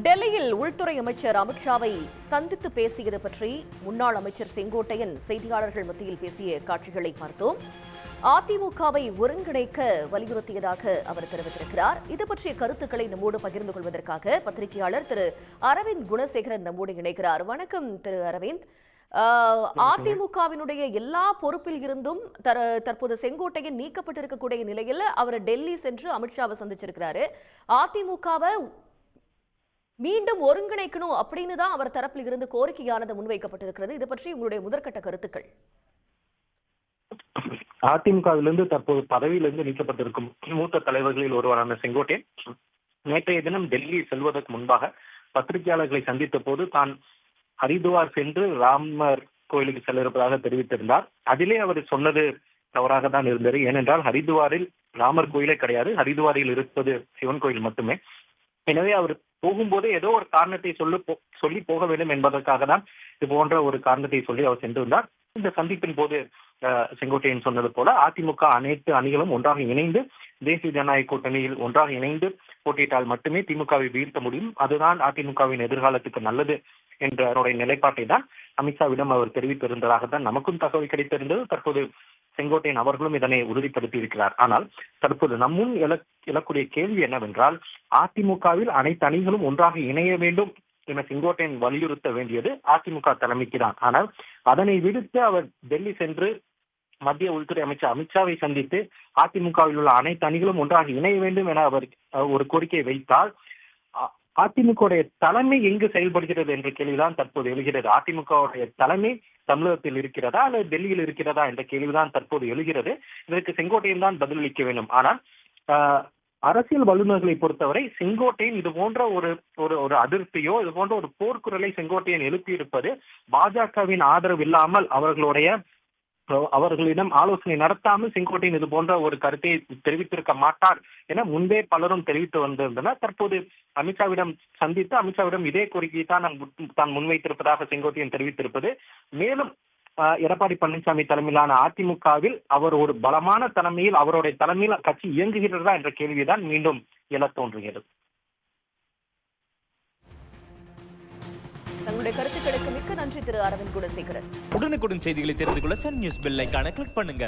டெல்லியில் உள்துறை அமைச்சர் அமித்ஷாவை சந்தித்து பேசியது பற்றி முன்னாள் அமைச்சர் செங்கோட்டையன் செய்தியாளர்கள் மத்தியில் பேசிய காட்சிகளை பார்த்தோம். அதிமுகவை ஒருங்கிணைக்க வலியுறுத்தியதாக அவர் தெரிவித்திருக்கிறார். இது பற்றிய கருத்துக்களை நம்மோடு பகிர்ந்து கொள்வதற்காக பத்திரிகையாளர் திரு அரவிந்த் குணசேகரன் நம்மோடு இணைக்கிறார். வணக்கம் திரு அரவிந்த். அதிமுகவினுடைய எல்லா பொறுப்பில் இருந்தும் தற்போது செங்கோட்டையன் நீக்கப்பட்டிருக்கக்கூடிய நிலையில் அவர் டெல்லி சென்று அமித்ஷாவை சந்திச்சிருக்கிறாரு. அதிமுகவை மீண்டும் ஒருங்கிணைக்கணும் அப்படின்னு தான் அவர் தரப்பில் இருந்து கோரிக்கையானது முன்வைக்கப்பட்டிருக்கிறது. இது பற்றி உங்களுடைய முதற்கட்ட கருத்துக்கள். அதிமுகவிலிருந்து தற்போது பதவியிலிருந்து நீக்கப்பட்டிருக்கும் மூத்த தலைவர்களில் ஒருவரான செங்கோட்டையன் நேற்றைய தினம் டெல்லி செல்வதற்கு முன்பாக பத்திரிகையாளர்களை சந்தித்த போது தான் ஹரித்துவார் சென்று ராமர் கோயிலுக்கு செல்ல இருப்பதாக தெரிவித்திருந்தார். அதிலே அவர் சொன்னது தவறாக தான் இருந்தது. ஏனென்றால் ஹரித்துவாரில் ராமர் கோயிலே கிடையாது, ஹரித்துவாரில் இருப்பது சிவன் கோயில் மட்டுமே. எனவே அவர் போகும்போதே ஏதோ ஒரு காரணத்தை சொல்லி போக வேண்டும் என்பதற்காக தான் இது போன்ற ஒரு காரணத்தை சொல்லி அவர் சென்றிருந்தார். இந்த சந்திப்பின் போது செங்கோட்டையன் சொன்னது போல அதிமுக அனைத்து அணிகளும் ஒன்றாக இணைந்து தேசிய ஜனநாயக கூட்டணியில் ஒன்றாக இணைந்து போட்டியிட்டால் மட்டுமே திமுகவை வீழ்த்த முடியும், அதுதான் அதிமுகவின் எதிர்காலத்துக்கு நல்லது என்ற நிலைப்பாட்டை தான் அமித்ஷாவிடம் அவர் தெரிவித்திருந்ததாகத்தான் நமக்கும் தகவல் கிடைத்திருந்தது. தற்போது செங்கோட்டையன் அவர்களும் இதனை உறுதிப்படுத்தி இருக்கிறார். ஆனால் தற்போது நம்முன் எழக்கூடிய கேள்வி என்னவென்றால், அதிமுகவில் அனைத்து அணிகளும் ஒன்றாக இணைய வேண்டும் என செங்கோட்டையன் வலியுறுத்த வேண்டியது அதிமுக தலைமைக்கு தான். ஆனால் அதனை விடுத்து அவர் டெல்லி சென்று மத்திய உள்துறை அமைச்சர் அமித்ஷாவை சந்தித்து அதிமுகவில் உள்ள அனைத்து அணிகளும் ஒன்றாக இணைய வேண்டும் என அவர் ஒரு கோரிக்கை வைத்தால் அதிமுகவுடைய தலைமை எங்கு செயல்படுகிறது என்ற கேள்விதான் தற்போது எழுகிறது. அதிமுகவுடைய தலைமை தமிழகத்தில் இருக்கிறதா அல்லது டெல்லியில் இருக்கிறதா என்ற கேள்விதான் தற்போது எழுகிறது. இதற்கு செங்கோட்டையன் தான் பதிலளிக்க வேண்டும். ஆனால் அரசியல் வல்லுநர்களை பொறுத்தவரை செங்கோட்டையன் இது போன்ற ஒரு அதிருப்தியோ இது போன்ற ஒரு போர்க்குரலை செங்கோட்டையன் எழுப்பியிருப்பது பாஜகவின் ஆதரவு இல்லாமல் அவர்களிடம் ஆலோசனை நடத்தாமல் செங்கோட்டையன் இது போன்ற ஒரு கருத்தை தெரிவித்திருக்க மாட்டார் என முன்பே பலரும் தெரிவித்து வந்திருந்தனர். தற்போது அமித்ஷாவிடம் சந்தித்து அமித்ஷாவிடம் இதே கோரிக்கையை தான் முன்வைத்திருப்பதாக செங்கோட்டையன் தெரிவித்திருப்பது மேலும் எடப்பாடி பழனிசாமி தலைமையிலான அதிமுகவில் அவர் ஒரு பலமான தலைமையில் அவருடைய தலைமையில் கட்சி இயங்குகிறதா என்ற கேள்விதான் மீண்டும் எழத் தோன்றுகிறது. தங்களுடைய கருத்துக்களுக்கு மிக்க நன்றி திரு அரவிந்த் குணசேகரன். உடனுக்குடன் செய்திகளை தெரிந்து கொள்ள சன் நியூஸ் பெல் ஐகானை கிளிக் பண்ணுங்க.